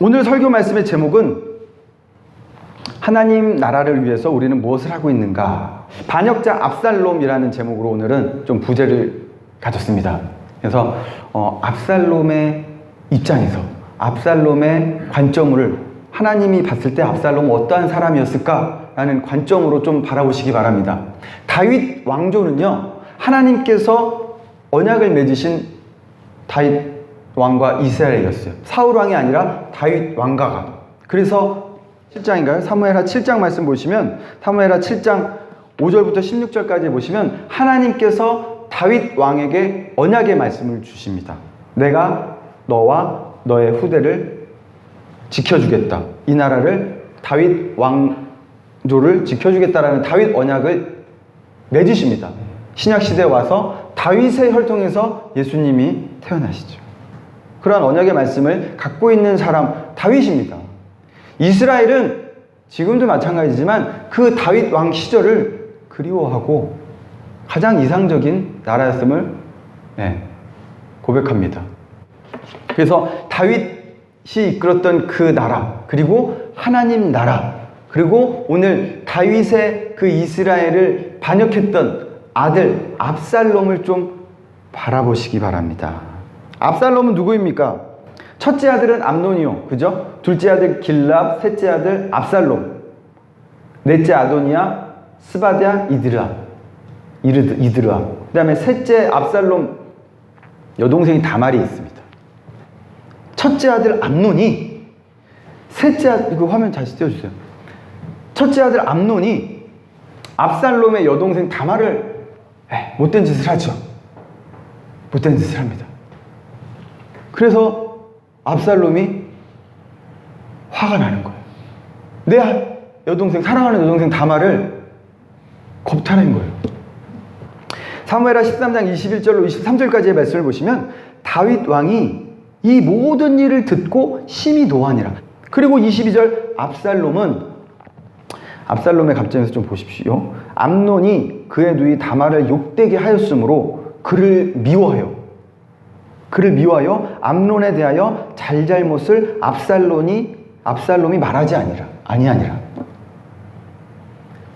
오늘 설교 말씀의 제목은 하나님 나라를 위해서 우리는 무엇을 하고 있는가? 반역자 압살롬이라는 제목으로 오늘은 좀 부제를 가졌습니다. 그래서 압살롬의 입장에서 압살롬의 관점을 하나님이 봤을 때 압살롬은 어떠한 사람이었을까라는 관점으로 좀 바라보시기 바랍니다. 다윗 왕조는요, 하나님께서 언약을 맺으신 다윗 왕과 이스라엘이었어요. 사울 왕이 아니라 다윗 왕가가. 그래서 7장인가요? 사무엘하 7장 말씀 보시면 사무엘하 7장 5절부터 16절까지 보시면 하나님께서 다윗 왕에게 언약의 말씀을 주십니다. 내가 너와 너의 후대를 지켜주겠다. 이 나라를 다윗 왕조를 지켜주겠다라는 다윗 언약을 맺으십니다. 신약시대에 와서 다윗의 혈통에서 예수님이 태어나시죠. 그러한 언약의 말씀을 갖고 있는 사람 다윗입니다. 이스라엘은 지금도 마찬가지지만 그 다윗 왕 시절을 그리워하고 가장 이상적인 나라였음을 고백합니다. 그래서 다윗이 이끌었던 그 나라, 그리고 하나님 나라, 그리고 오늘 다윗의 그 이스라엘을 반역했던 아들 압살롬을 좀 바라보시기 바랍니다. 압살롬은 누구입니까? 첫째 아들은 암논이요, 그죠? 둘째 아들 길랍, 셋째 아들 압살롬, 넷째 아도니아, 스바랴, 이드르암. 그 다음에 셋째 압살롬 여동생이 다말이 있습니다. 첫째 아들 암논이, 셋째 아들, 이거 화면 다시 띄워주세요. 첫째 아들 암논이 압살롬의 여동생 다말을 못된 짓을 하죠. 못된 짓을 합니다. 그래서 압살롬이 화가 나는 거예요. 내 여동생, 사랑하는 여동생 다말을 겁탈한 거예요. 사무엘하 13장 21절로 23절까지의 말씀을 보시면 다윗 왕이 이 모든 일을 듣고 심히 노하니라. 그리고 22절 압살롬의 갑절에서 좀 보십시오. 암논이 그의 누이 다말을 욕되게 하였으므로 그를 미워하여 암논에 대하여 잘잘못을 압살롬이 말하지 아니하니라.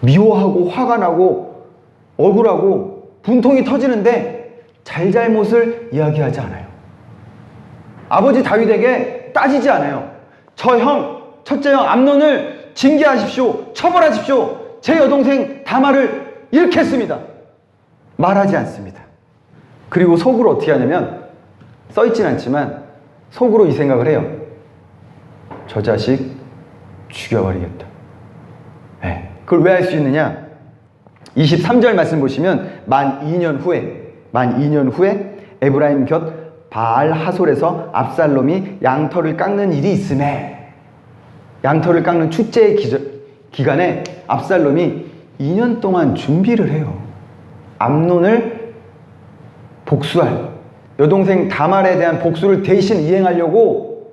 미워하고 화가 나고 억울하고 분통이 터지는데 잘잘못을 이야기하지 않아요. 아버지 다윗에게 따지지 않아요. 저 형, 첫째 형 암논을 징계하십시오. 처벌하십시오. 제 여동생 다말을 이렇게 했습니다. 말하지 않습니다. 그리고 속으로 어떻게 하냐면, 써있진 않지만 속으로 이 생각을 해요. 저 자식 죽여버리겠다. 그걸 왜 할 수 있느냐? 23절 말씀 보시면 만 2년 후에 에브라임 곁 바알 하솔에서 압살롬이 양털을 깎는 일이 있음에, 양털을 깎는 축제의 기간에 압살롬이 2년 동안 준비를 해요. 암논을 복수할, 여동생 다말에 대한 복수를 대신 이행하려고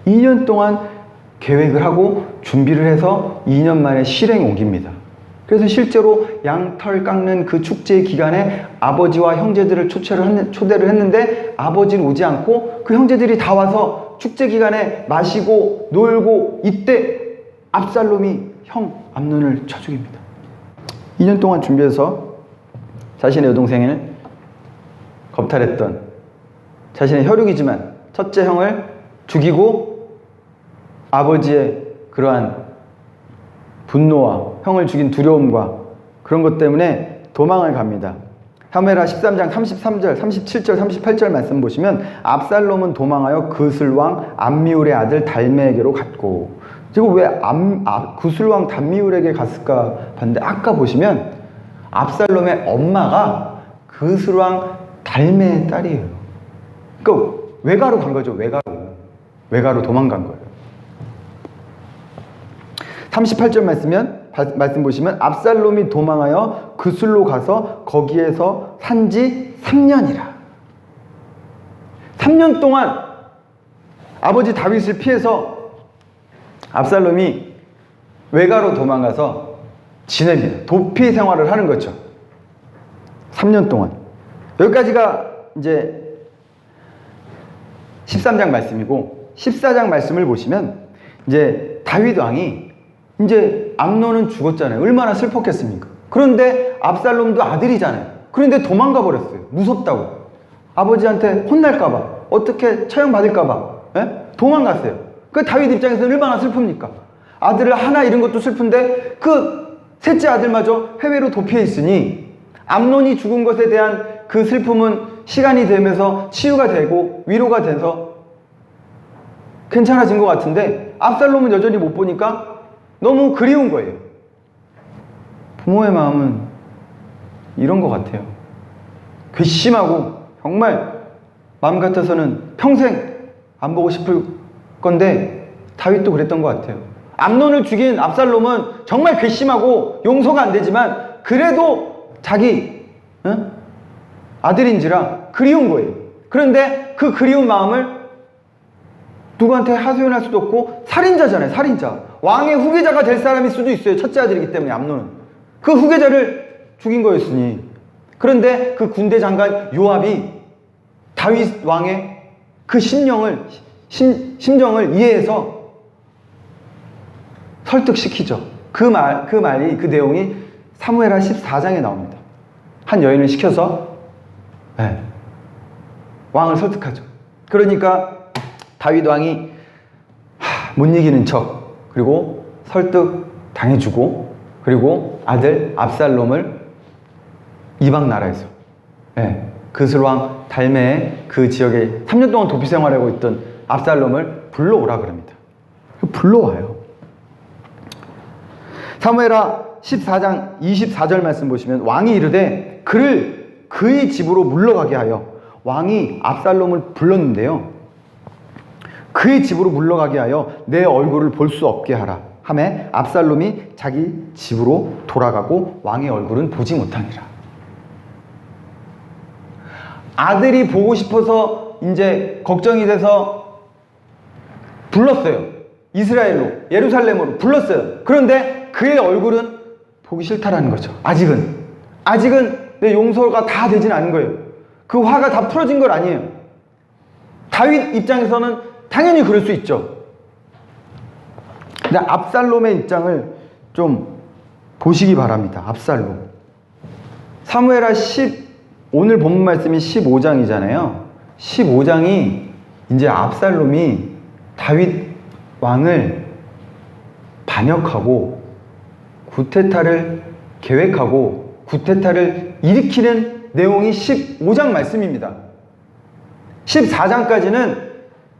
2년 동안 계획을 하고 준비를 해서 2년 만에 실행에 옮깁니다. 그래서 실제로 양털 깎는 그 축제 기간에 아버지와 형제들을 초대를 했는데 아버지는 오지 않고 그 형제들이 다 와서 축제 기간에 마시고 놀고, 이때 압살롬이 형 암논을 쳐 죽입니다. 2년 동안 준비해서 자신의 여동생을 겁탈했던, 자신의 혈육이지만 첫째 형을 죽이고 아버지의 그러한 분노와 형을 죽인 두려움과 그런 것 때문에 도망을 갑니다. 사무엘하 13장 33절, 37절, 38절 말씀 보시면 압살롬은 도망하여 그슬왕 암미울의 아들 달메에게로 갔고, 그리고 왜 그슬왕 단미울에게 갔을까 봤는데, 아까 보시면 압살롬의 엄마가 그슬왕 달메의 딸이에요. 그러니까 외가로 간 거죠. 외가로 도망간 거예요. 38절 말씀 보시면 압살롬이 도망하여 그술로 가서 거기에서 산지 3년이라. 3년 동안 아버지 다윗을 피해서 압살롬이 외가로 도망가서 지냅니다. 도피 생활을 하는 거죠. 3년 동안. 여기까지가 이제 13장 말씀이고, 14장 말씀을 보시면 이제 다윗 왕이 이제 암논은 죽었잖아요. 얼마나 슬펐겠습니까? 그런데 압살롬도 아들이잖아요. 그런데 도망가 버렸어요. 무섭다고. 아버지한테 혼날까봐, 어떻게 처형받을까봐 도망갔어요. 그 다윗 입장에서는 얼마나 슬픕니까? 아들을 하나 잃은 것도 슬픈데 그 셋째 아들마저 해외로 도피해 있으니 암논이 죽은 것에 대한 그 슬픔은 시간이 되면서 치유가 되고 위로가 돼서 괜찮아진 것 같은데 압살롬은 여전히 못 보니까 너무 그리운 거예요. 부모의 마음은 이런 것 같아요. 괘씸하고 정말 마음 같아서는 평생 안 보고 싶을 건데 다윗도 그랬던 것 같아요. 암논을 죽인 압살롬은 정말 괘씸하고 용서가 안 되지만 그래도 자기 아들인지라 그리운 거예요. 그런데 그 그리운 마음을 누구한테 하소연할 수도 없고 살인자잖아요. 살인자. 왕의 후계자가 될 사람일 수도 있어요. 첫째 아들이기 때문에 암논은. 그 후계자를 죽인 거였으니. 그런데 그 군대 장관 요압이 다윗 왕의 그 심정을 이해해서 설득시키죠. 그 내용이 사무엘하 14장에 나옵니다. 한 여인을 시켜서 왕을 설득하죠. 그러니까 다윗 왕이 못 이기는 척, 그리고 설득 당해주고, 그리고 아들 압살롬을 이방 나라에서 그슬왕 달메의 그 지역에 3년 동안 도피 생활하고 있던 압살롬을 불러오라 그럽니다. 불러와요. 사무엘하 14장 24절 말씀 보시면 왕이 이르되 그를 그의 집으로 물러가게 하여, 왕이 압살롬을 불렀는데요, 그의 집으로 물러가게 하여 내 얼굴을 볼 수 없게 하라 하매 압살롬이 자기 집으로 돌아가고 왕의 얼굴은 보지 못하니라. 아들이 보고 싶어서 이제 걱정이 돼서 불렀어요. 이스라엘로, 예루살렘으로 불렀어요. 그런데 그의 얼굴은 보기 싫다라는 거죠. 아직은 내 용서가 다 되진 않은 거예요. 그 화가 다 풀어진 건 아니에요. 다윗 입장에서는 당연히 그럴 수 있죠. 근데 압살롬의 입장을 좀 보시기 바랍니다. 압살롬. 사무엘하 오늘 본문 말씀이 15장이잖아요. 15장이 이제 압살롬이 다윗 왕을 반역하고 쿠데타를 계획하고 쿠데타를 일으키는 내용이 15장 말씀입니다. 14장까지는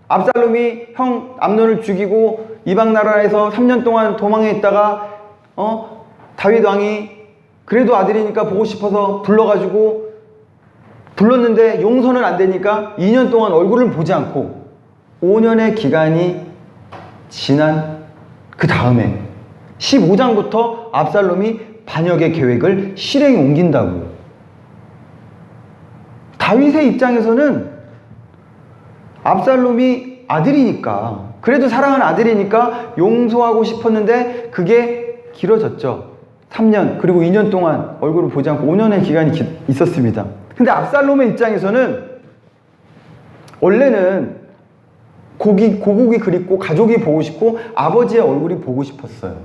압살롬이 형 암논을 죽이고 이방 나라에서 3년 동안 도망해 있다가 다윗 왕이 그래도 아들이니까 보고 싶어서 불렀는데 용서는 안 되니까 2년 동안 얼굴을 보지 않고 5년의 기간이 지난 그 다음에 15장부터 압살롬이 반역의 계획을 실행에 옮긴다고요. 다윗의 입장에서는 압살롬이 아들이니까, 그래도 사랑하는 아들이니까 용서하고 싶었는데 그게 길어졌죠. 3년 그리고 2년 동안 얼굴을 보지 않고 5년의 기간이 있었습니다. 근데 압살롬의 입장에서는 원래는 고국이 그립고 가족이 보고 싶고 아버지의 얼굴이 보고 싶었어요.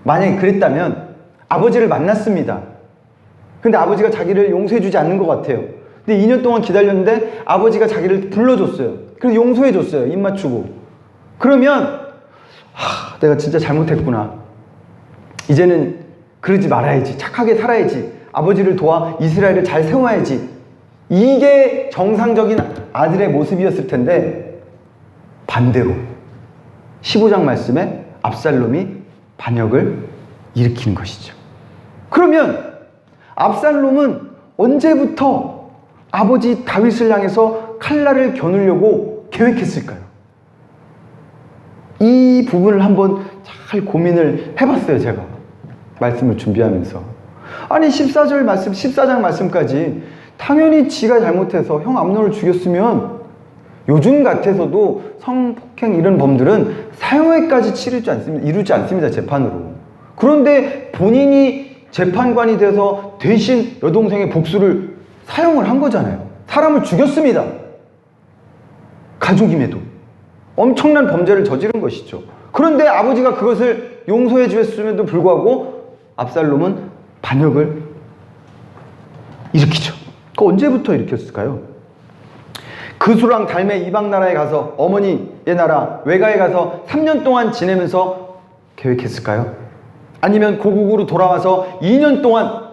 만약에 그랬다면 아버지를 만났습니다. 근데 아버지가 자기를 용서해주지 않는 것 같아요. 근데 2년 동안 기다렸는데 아버지가 자기를 불러줬어요. 그래서 용서해줬어요. 입 맞추고. 그러면 내가 진짜 잘못했구나. 이제는 그러지 말아야지. 착하게 살아야지. 아버지를 도와 이스라엘을 잘 세워야지. 이게 정상적인 아들의 모습이었을 텐데 반대로 15장 말씀에 압살롬이 반역을 일으키는 것이죠. 그러면 압살롬은 언제부터 아버지 다윗을 향해서 칼날을 겨누려고 계획했을까요? 이 부분을 한번 잘 고민을 해봤어요. 제가 말씀을 준비하면서. 아니 14장 말씀까지 당연히 지가 잘못해서 형 암논을 죽였으면 요즘 같아서도 성폭행 이런 범들은 사형에까지 이루지 않습니다. 재판으로. 그런데 본인이 재판관이 돼서 대신 여동생의 복수를 사형을 한 거잖아요. 사람을 죽였습니다. 가족임에도. 엄청난 범죄를 저지른 것이죠. 그런데 아버지가 그것을 용서해 주었음에도 불구하고 압살롬은 반역을 일으키죠. 그 언제부터 일으켰을까요? 그수랑 달메 이방 나라에 가서 어머니의 나라 외가에 가서 3년 동안 지내면서 계획했을까요? 아니면 고국으로 돌아와서 2년 동안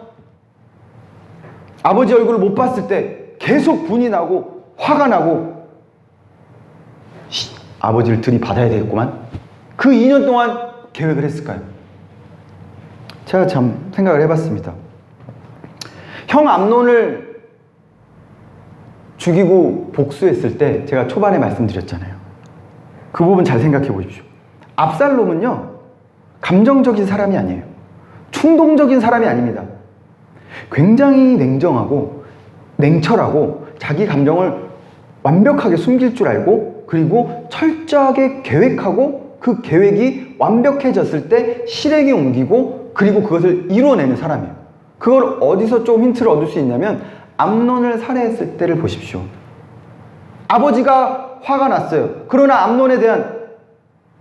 아버지 얼굴을 못 봤을 때 계속 분이 나고 화가 나고 아버지를 들이받아야 되겠구만. 그 2년 동안 계획을 했을까요? 제가 참 생각을 해봤습니다. 형 암논을 죽이고 복수했을 때 제가 초반에 말씀드렸잖아요. 그 부분 잘 생각해 보십시오. 압살롬은요, 감정적인 사람이 아니에요. 충동적인 사람이 아닙니다. 굉장히 냉정하고 냉철하고 자기 감정을 완벽하게 숨길 줄 알고 그리고 철저하게 계획하고 그 계획이 완벽해졌을 때 실행에 옮기고 그리고 그것을 이루어내는 사람이에요. 그걸 어디서 좀 힌트를 얻을 수 있냐면 암논을 살해했을 때를 보십시오. 아버지가 화가 났어요. 그러나 암논에 대한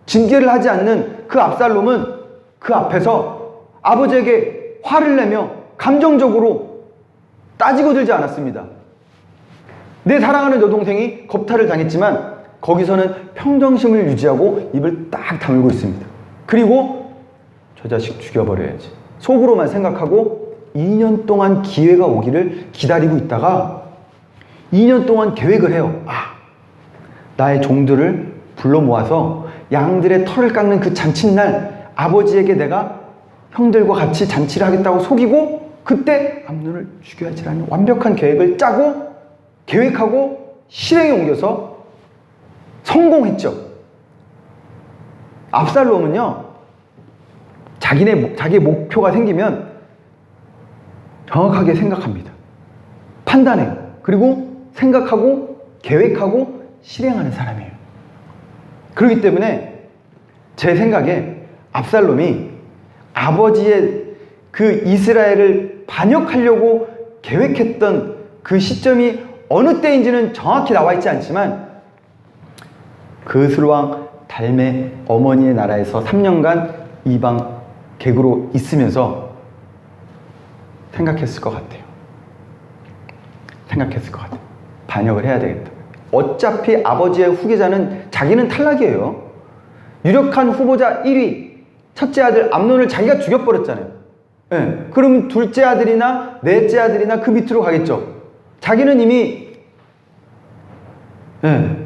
징계를 하지 않는 그 압살롬은 그 앞에서 아버지에게 화를 내며 감정적으로 따지고 들지 않았습니다. 내 사랑하는 여동생이 겁탈을 당했지만 거기서는 평정심을 유지하고 입을 딱 다물고 있습니다. 그리고 저 자식 죽여버려야지. 속으로만 생각하고 2년 동안 기회가 오기를 기다리고 있다가 2년 동안 계획을 해요. 나의 종들을 불러 모아서 양들의 털을 깎는 그 잔칫날 아버지에게 내가 형들과 같이 잔치를 하겠다고 속이고 그때 암논을 죽여야지라는 완벽한 계획을 짜고 계획하고 실행에 옮겨서 성공했죠. 압살롬은요, 자기의 목표가 생기면 정확하게 생각합니다. 판단해요. 그리고 생각하고 계획하고 실행하는 사람이에요. 그렇기 때문에 제 생각에 압살롬이 아버지의 그 이스라엘을 반역하려고 계획했던 그 시점이 어느 때인지는 정확히 나와 있지 않지만 그스루왕 달메 어머니의 나라에서 3년간 이방 객으로 있으면서 생각했을 것 같아요. 반역을 해야 되겠다. 어차피 아버지의 후계자는 자기는 탈락이에요. 유력한 후보자 1위 첫째 아들 암논을 자기가 죽여버렸잖아요. 네. 그러면 둘째 아들이나 넷째 아들이나 그 밑으로 가겠죠. 자기는 이미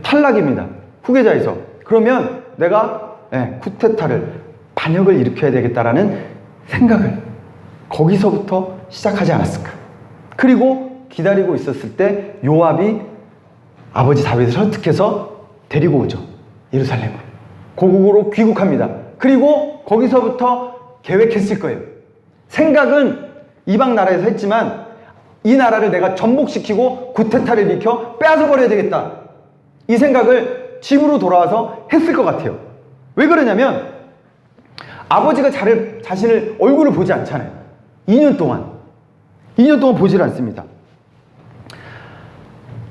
탈락입니다. 후계자에서. 그러면 내가 쿠데타를 반역을 일으켜야 되겠다라는 생각을 거기서부터 시작하지 않았을까. 그리고 기다리고 있었을 때 요압이 아버지 다윗을 설득해서 데리고 오죠. 예루살렘으로. 고국으로 귀국합니다. 그리고 거기서부터 계획했을 거예요. 생각은 이방 나라에서 했지만 이 나라를 내가 전복시키고 쿠데타를 일으켜 빼앗아버려야 되겠다. 이 생각을 집으로 돌아와서 했을 것 같아요. 왜 그러냐면 아버지가 자신을 얼굴을 보지 않잖아요. 2년 동안 보질 않습니다.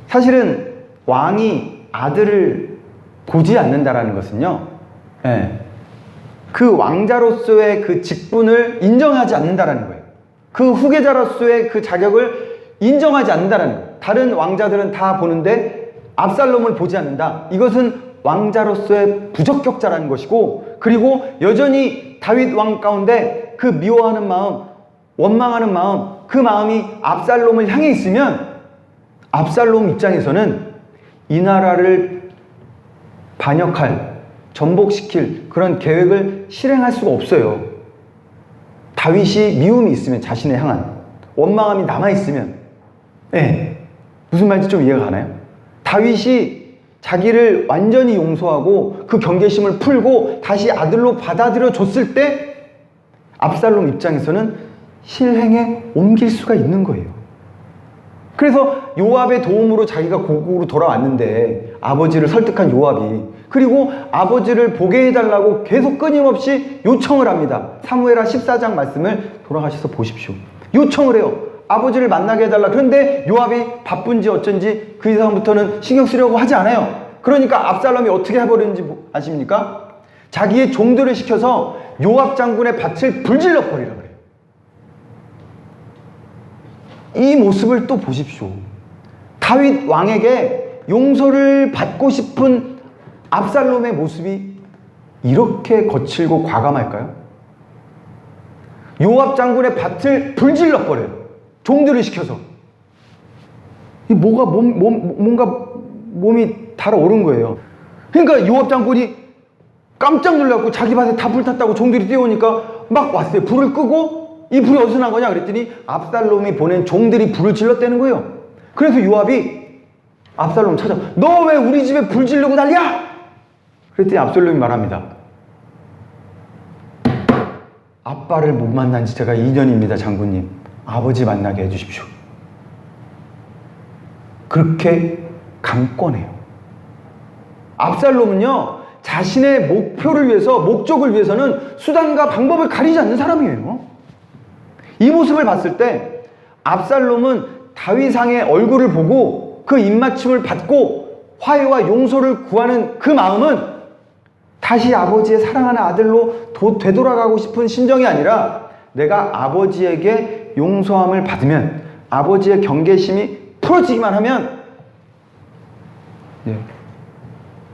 사실은 왕이 아들을 보지 않는다라는 것은요, 그 왕자로서의 그 직분을 인정하지 않는다라는 거예요. 그 후계자로서의 그 자격을 인정하지 않는다라는 거예요. 다른 왕자들은 다 보는데 압살롬을 보지 않는다. 이것은 왕자로서의 부적격자라는 것이고, 그리고 여전히 다윗 왕 가운데 그 미워하는 마음, 원망하는 마음, 그 마음이 압살롬을 향해 있으면 압살롬 입장에서는 이 나라를 반역할, 전복시킬 그런 계획을 실행할 수가 없어요. 다윗이 미움이 있으면, 자신에 향한 원망함이 남아있으면, 무슨 말인지 좀 이해가 가나요? 다윗이 자기를 완전히 용서하고 그 경계심을 풀고 다시 아들로 받아들여 줬을 때 압살롬 입장에서는 실행에 옮길 수가 있는 거예요. 그래서 요압의 도움으로 자기가 고국으로 돌아왔는데 아버지를 설득한 요압이, 그리고 아버지를 보게 해달라고 계속 끊임없이 요청을 합니다. 사무엘하 14장 말씀을 돌아가셔서 보십시오. 요청을 해요. 아버지를 만나게 해달라. 그런데 요압이 바쁜지 어쩐지 그 이상부터는 신경 쓰려고 하지 않아요. 그러니까 압살롬이 어떻게 해버리는지 아십니까? 자기의 종들을 시켜서 요압 장군의 밭을 불질러 버리라 그래요. 이 모습을 또 보십시오. 다윗 왕에게 용서를 받고 싶은 압살롬의 모습이 이렇게 거칠고 과감할까요? 요압 장군의 밭을 불질러 버려요. 종들을 시켜서. 뭔가 몸이 달아오른 거예요. 그러니까 요압 장군이 깜짝 놀랐고 자기 밭에 다 불탔다고 종들이 뛰어오니까 막 왔어요. 불을 끄고 이 불이 어디서 난 거냐 그랬더니 압살롬이 보낸 종들이 불을 질렀다는 거예요. 그래서 요압이 압살롬 찾아, 너 왜 우리 집에 불 지르고 난리야? 그랬더니 압살롬이 말합니다. 아빠를 못 만난 지 제가 2년입니다, 장군님. 아버지 만나게 해주십시오. 그렇게 강권해요. 압살롬은요, 자신의 목표를 위해서, 목적을 위해서는 수단과 방법을 가리지 않는 사람이에요. 이 모습을 봤을 때 압살롬은 다윗왕의 얼굴을 보고 그 입맞춤을 받고 화해와 용서를 구하는 그 마음은 다시 아버지의 사랑하는 아들로 되돌아가고 싶은 심정이 아니라 내가 아버지에게 용서함을 받으면, 아버지의 경계심이 풀어지기만 하면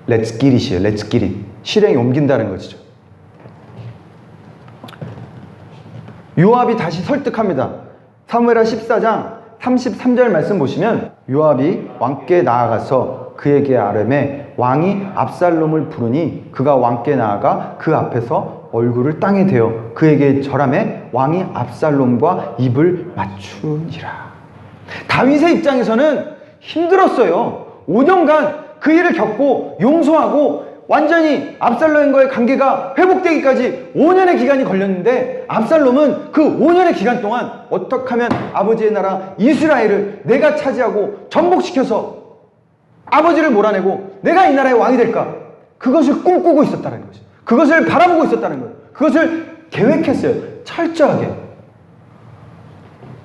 Let's get it이에요. Let's get it. 실행에 옮긴다는 것이죠. 요압이 다시 설득합니다. 사무엘하 14장 33절 말씀 보시면 요압이 왕께 나아가서 그에게 아뢰매 왕이 압살롬을 부르니 그가 왕께 나아가 그 앞에서 얼굴을 땅에 대어 그에게 절하매 왕이 압살롬과 입을 맞추니라. 다윗의 입장에서는 힘들었어요. 5년간 그 일을 겪고 용서하고 완전히 압살롬과의 관계가 회복되기까지 5년의 기간이 걸렸는데 압살롬은 그 5년의 기간 동안 어떻게 하면 아버지의 나라 이스라엘을 내가 차지하고 전복시켜서 아버지를 몰아내고 내가 이 나라의 왕이 될까? 그것을 꿈꾸고 있었다는 거죠. 그것을 바라보고 있었다는 거예요. 그것을 계획했어요. 철저하게.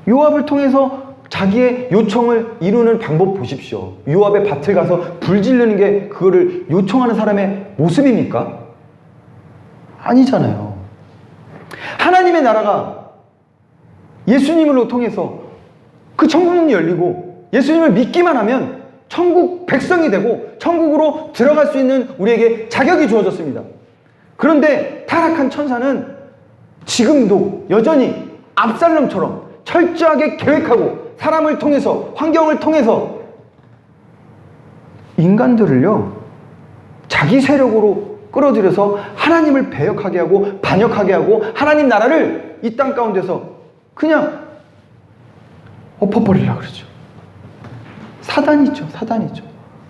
요압을 통해서 자기의 요청을 이루는 방법 보십시오. 요압의 밭을 가서 불 지르는 게 그거를 요청하는 사람의 모습입니까? 아니잖아요. 하나님의 나라가 예수님으로 통해서 그 천국문이 열리고 예수님을 믿기만 하면 천국 백성이 되고 천국으로 들어갈 수 있는 우리에게 자격이 주어졌습니다. 그런데 타락한 천사는 지금도 여전히 압살롬처럼 철저하게 계획하고 사람을 통해서, 환경을 통해서 인간들을요, 자기 세력으로 끌어들여서 하나님을 배역하게 하고 반역하게 하고 하나님 나라를 이 땅 가운데서 그냥 엎어버리려고 그러죠. 사단이죠.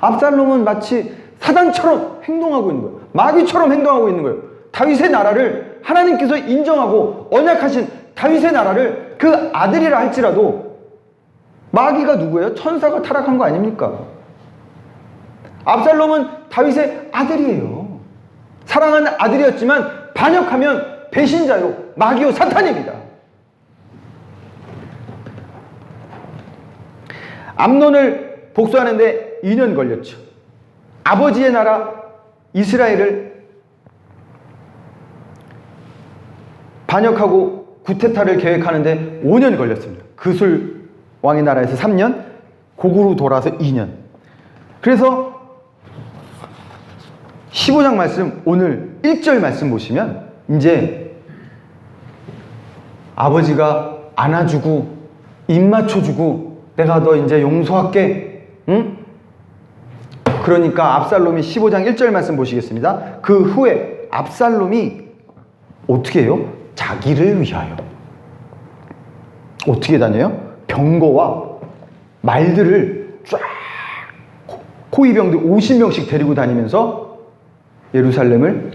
압살롬은 마치 사단처럼 행동하고 있는 거예요. 마귀처럼 행동하고 있는 거예요. 다윗의 나라를 하나님께서 인정하고 언약하신 다윗의 나라를 그 아들이라 할지라도 마귀가 누구예요? 천사가 타락한 거 아닙니까? 압살롬은 다윗의 아들이에요. 사랑하는 아들이었지만 반역하면 배신자요, 마귀요, 사탄입니다. 암논을 복수하는데 2년 걸렸죠. 아버지의 나라 이스라엘을 반역하고 구테타를 계획하는데 5년 걸렸습니다. 그술 왕의 나라에서 3년, 고구로 돌아서 2년. 그래서 15장 말씀, 오늘 1절 말씀 보시면 이제 아버지가 안아주고 입 맞춰주고 내가 너 이제 용서할게, 응? 그러니까 압살롬이 15장 1절 말씀 보시겠습니다. 그 후에 압살롬이 어떻게 해요? 자기를 위하여 어떻게 다녀요? 병거와 말들을 쫙 호위병들 50명씩 데리고 다니면서 예루살렘을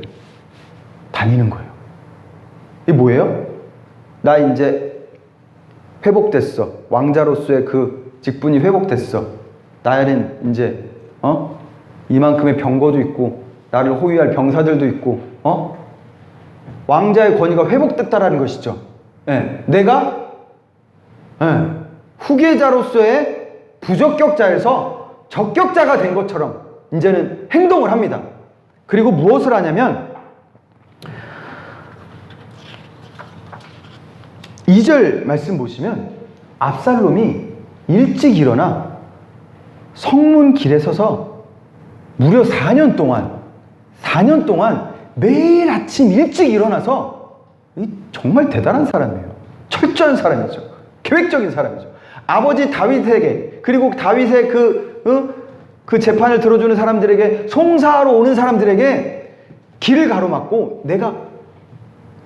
다니는 거예요. 이게 뭐예요? 나 이제 회복됐어. 왕자로서의 그 직분이 회복됐어. 나는 이제 이만큼의 병거도 있고 나를 호위할 병사들도 있고 왕자의 권위가 회복됐다라는 것이죠. 내가 후계자로서의 부적격자에서 적격자가 된 것처럼 이제는 행동을 합니다. 그리고 무엇을 하냐면 2절 말씀 보시면 압살롬이 일찍 일어나 성문 길에 서서 무려 4년 동안 매일 아침 일찍 일어나서, 정말 대단한 사람이에요. 철저한 사람이죠. 계획적인 사람이죠. 아버지 다윗에게, 그리고 다윗의 그 재판을 들어주는 사람들에게, 송사하러 오는 사람들에게 길을 가로막고 내가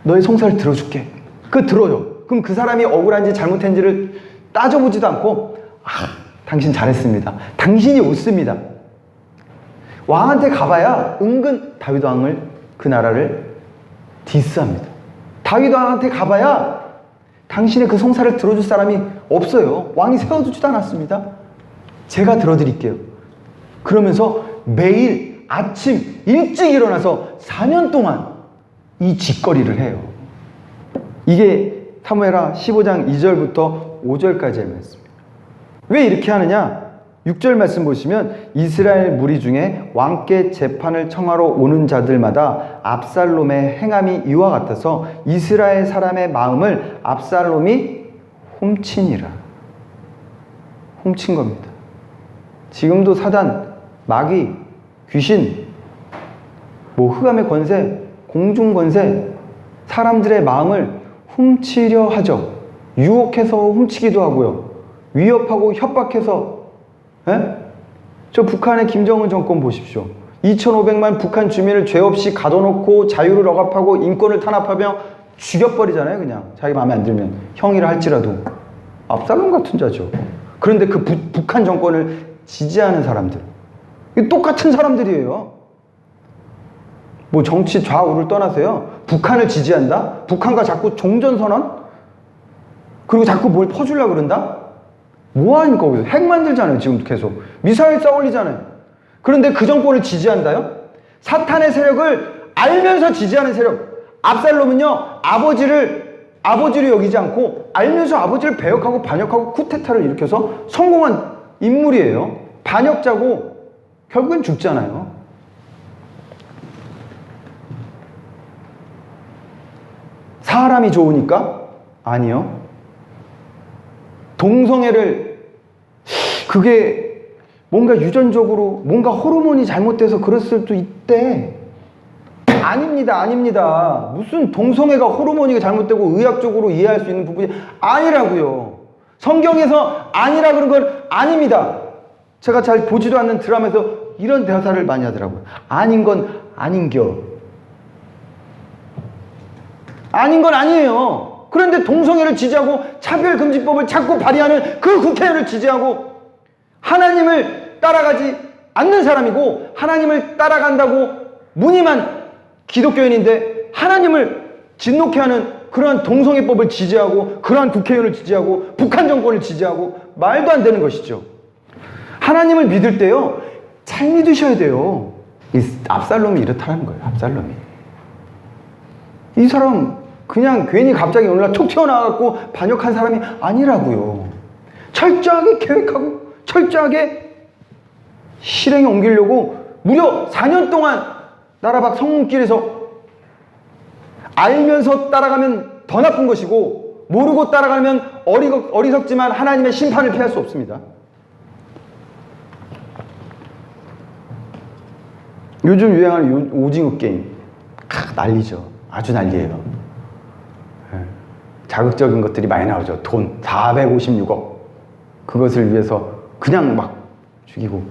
너의 송사를 들어줄게. 들어요. 그럼 그 사람이 억울한지 잘못한지를 따져보지도 않고, 당신 잘했습니다. 당신이 옳습니다. 왕한테 가봐야 은근 다윗 왕을, 그 나라를 디스합니다. 다윗 왕한테 가봐야 당신의 그 송사를 들어줄 사람이 없어요. 왕이 세워두지도 않았습니다. 제가 들어드릴게요. 그러면서 매일 아침 일찍 일어나서 4년 동안 이 짓거리를 해요. 이게 사무엘하 15장 2절부터 5절까지의 말씀입니다. 왜 이렇게 하느냐? 6절 말씀 보시면 이스라엘 무리 중에 왕께 재판을 청하러 오는 자들마다 압살롬의 행함이 이와 같아서 이스라엘 사람의 마음을 압살롬이 훔치니라. 훔친 겁니다. 지금도 사단, 마귀, 귀신, 흑암의 권세, 공중 권세, 사람들의 마음을 훔치려 하죠. 유혹해서 훔치기도 하고요. 위협하고 협박해서. 저 북한의 김정은 정권 보십시오. 2,500만 북한 주민을 죄 없이 가둬놓고 자유를 억압하고 인권을 탄압하며 죽여버리잖아요. 그냥 자기 마음에 안 들면, 형이라 할지라도. 압살롬 같은 자죠. 그런데 그 북한 정권을 지지하는 사람들, 똑같은 사람들이에요. 정치 좌우를 떠나서요, 북한을 지지한다? 북한과 자꾸 종전선언? 그리고 자꾸 뭘 퍼주려고 그런다? 뭐하니까 거기서 핵 만들잖아요. 지금 계속 미사일 쏴 올리잖아요. 그런데 그 정권을 지지한다요? 사탄의 세력을 알면서 지지하는 세력. 압살롬은요, 아버지를 여기지 않고 알면서 아버지를 배역하고 반역하고 쿠데타를 일으켜서 성공한 인물이에요. 반역자고 결국엔 죽잖아요. 사람이 좋으니까? 아니요. 동성애를, 그게 뭔가 유전적으로 뭔가 호르몬이 잘못돼서 그럴 수도 있대. 아닙니다. 무슨 동성애가 호르몬이 잘못되고 의학적으로 이해할 수 있는 부분이 아니라고요. 성경에서 아니라 그런 건 아닙니다. 제가 잘 보지도 않는 드라마에서 이런 대사를 많이 하더라고요. 아닌 건 아닌겨. 아닌 건 아니에요. 그런데 동성애를 지지하고 차별금지법을 자꾸 발의하는 그 국회의원을 지지하고, 하나님을 따라가지 않는 사람이고 하나님을 따라간다고 무늬만 기독교인인데 하나님을 진노케 하는 그러한 동성애법을 지지하고, 그러한 국회의원을 지지하고, 북한 정권을 지지하고, 말도 안 되는 것이죠. 하나님을 믿을 때요, 잘 믿으셔야 돼요. 이 압살롬이 이렇다는 거예요. 압살롬이. 이 사람 그냥 괜히 갑자기 어느 날 툭 튀어나와갖고 반역한 사람이 아니라고요. 철저하게 계획하고 철저하게 실행에 옮기려고 무려 4년 동안 나라 밖 성문길에서, 알면서 따라가면 더 나쁜 것이고 모르고 따라가면 어리석지만 하나님의 심판을 피할 수 없습니다. 요즘 유행하는 오징어 게임, 난리죠. 아주 난리예요. 자극적인 것들이 많이 나오죠. 돈 456억, 그것을 위해서 그냥 막 죽이고,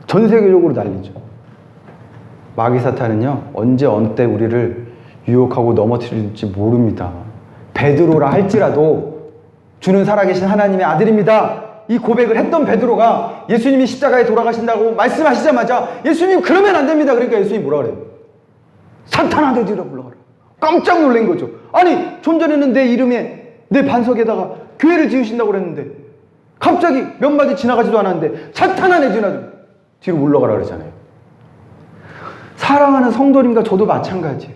전 세계적으로 난리죠. 마귀 사탄은요, 언제 어느 때 우리를 유혹하고 넘어뜨릴지 모릅니다. 베드로라 할지라도 주는 살아계신 하나님의 아들입니다. 이 고백을 했던 베드로가 예수님이 십자가에 돌아가신다고 말씀하시자마자 예수님 그러면 안 됩니다. 그러니까 예수님이 뭐라 그래요? 사탄아 내 뒤로 물러가라. 깜짝 놀란 거죠. 아니, 좀 전에는 내 이름에, 내 반석에다가 교회를 지으신다고 그랬는데 갑자기 몇 마디 지나가지도 않았는데 사탄아 내 뒤로 물러가라 그러잖아요. 사랑하는 성도님과 저도 마찬가지예요.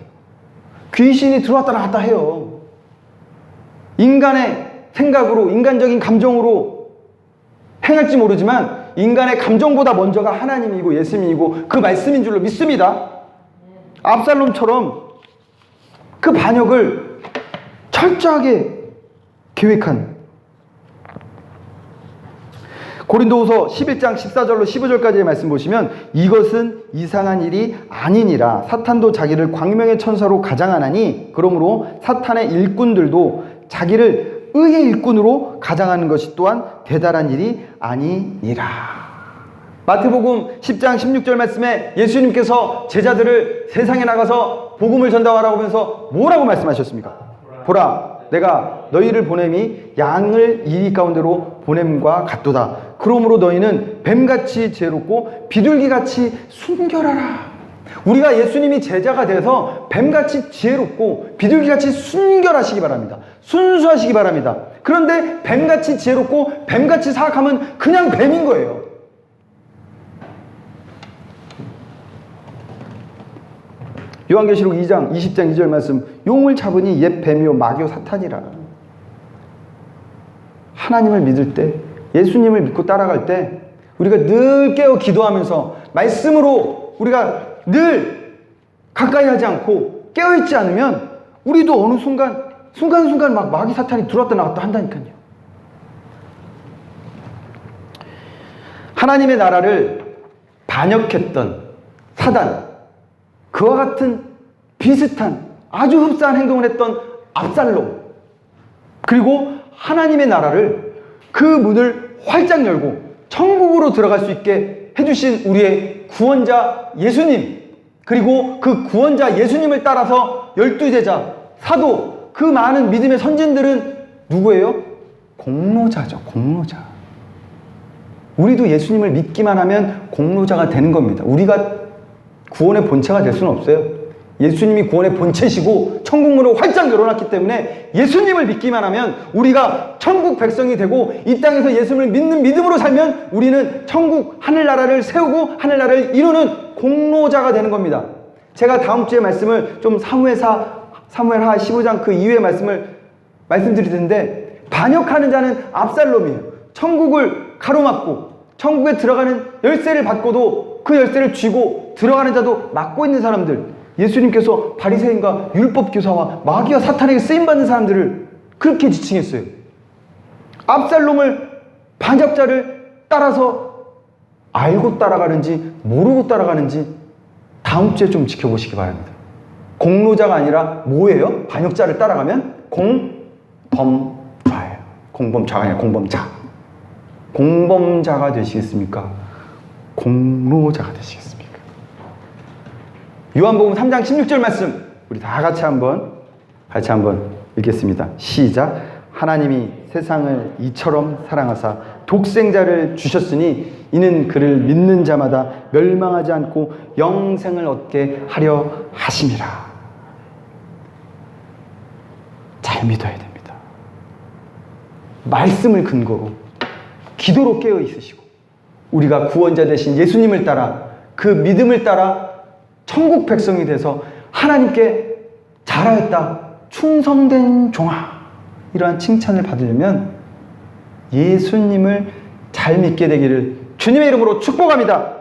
귀신이 들어왔다 나왔다 해요. 인간의 생각으로, 인간적인 감정으로 행할지 모르지만 인간의 감정보다 먼저가 하나님이고 예수님이고 그 말씀인 줄로 믿습니다. 압살롬처럼 그 반역을 철저하게 계획한 고린도후서 11장 14절로 15절까지의 말씀 보시면 이것은 이상한 일이 아니니라. 사탄도 자기를 광명의 천사로 가장하나니 그러므로 사탄의 일꾼들도 자기를 의의 일꾼으로 가장하는 것이 또한 대단한 일이 아니니라. 마태복음 10장 16절 말씀에 예수님께서 제자들을 세상에 나가서 복음을 전달하라고 하면서 뭐라고 말씀하셨습니까? 보라, 내가 너희를 보냄이 양을 이리 가운데로 보냄과 같도다. 그러므로 너희는 뱀같이 지혜롭고 비둘기같이 순결하라. 우리가 예수님이 제자가 돼서 뱀같이 지혜롭고 비둘기같이 순결하시기 바랍니다. 순수하시기 바랍니다. 그런데 뱀같이 지혜롭고 뱀같이 사악하면 그냥 뱀인 거예요. 요한계시록 2장 20장 2절 말씀, 용을 잡으니 옛 뱀이요 마귀요 사탄이라. 하나님을 믿을 때, 예수님을 믿고 따라갈 때 우리가 늘 깨어 기도하면서 말씀으로 우리가 늘 가까이 하지 않고 깨어있지 않으면 우리도 어느 순간순간 막 마귀 사탄이 들어왔다 나갔다 한다니까요. 하나님의 나라를 반역했던 사단, 그와 같은 비슷한 아주 흡사한 행동을 했던 압살롬, 그리고 하나님의 나라를 그 문을 활짝 열고 천국으로 들어갈 수 있게 해주신 우리의 구원자 예수님, 그리고 그 구원자 예수님을 따라서 12제자, 사도, 그 많은 믿음의 선진들은 누구예요? 공로자죠. 공로자. 우리도 예수님을 믿기만 하면 공로자가 되는 겁니다. 우리가 구원의 본체가 될 수는 없어요. 예수님이 구원의 본체시고 천국문을 활짝 열어놨기 때문에 예수님을 믿기만 하면 우리가 천국 백성이 되고 이 땅에서 예수님을 믿는 믿음으로 살면 우리는 천국 하늘나라를 세우고 하늘나라를 이루는 공로자가 되는 겁니다. 제가 다음 주에 말씀을 좀 사무엘하 15장 그 이후의 말씀을 말씀드릴 텐데, 반역하는 자는 압살롬이에요. 천국을 가로막고 천국에 들어가는 열쇠를 받고도 그 열쇠를 쥐고 들어가는 자도 막고 있는 사람들, 예수님께서 바리새인과 율법교사와 마귀와 사탄에게 쓰임받는 사람들을 그렇게 지칭했어요. 압살롬을, 반역자를 따라서 알고 따라가는지 모르고 따라가는지 다음 주에 좀 지켜보시기 바랍니다. 공로자가 아니라 뭐예요? 반역자를 따라가면 공범자예요. 공범자가 아니라 공범자. 공범자가 되시겠습니까? 공로자가 되시겠습니까? 요한복음 3장 16절 말씀 우리 다 같이 한번 읽겠습니다. 시작. 하나님이 세상을 이처럼 사랑하사 독생자를 주셨으니 이는 그를 믿는 자마다 멸망하지 않고 영생을 얻게 하려 하심이라. 잘 믿어야 됩니다. 말씀을 근거로 기도로 깨어 있으시고 우리가 구원자 되신 예수님을 따라 그 믿음을 따라 천국 백성이 돼서 하나님께 잘하였다, 충성된 종아, 이러한 칭찬을 받으려면 예수님을 잘 믿게 되기를 주님의 이름으로 축복합니다.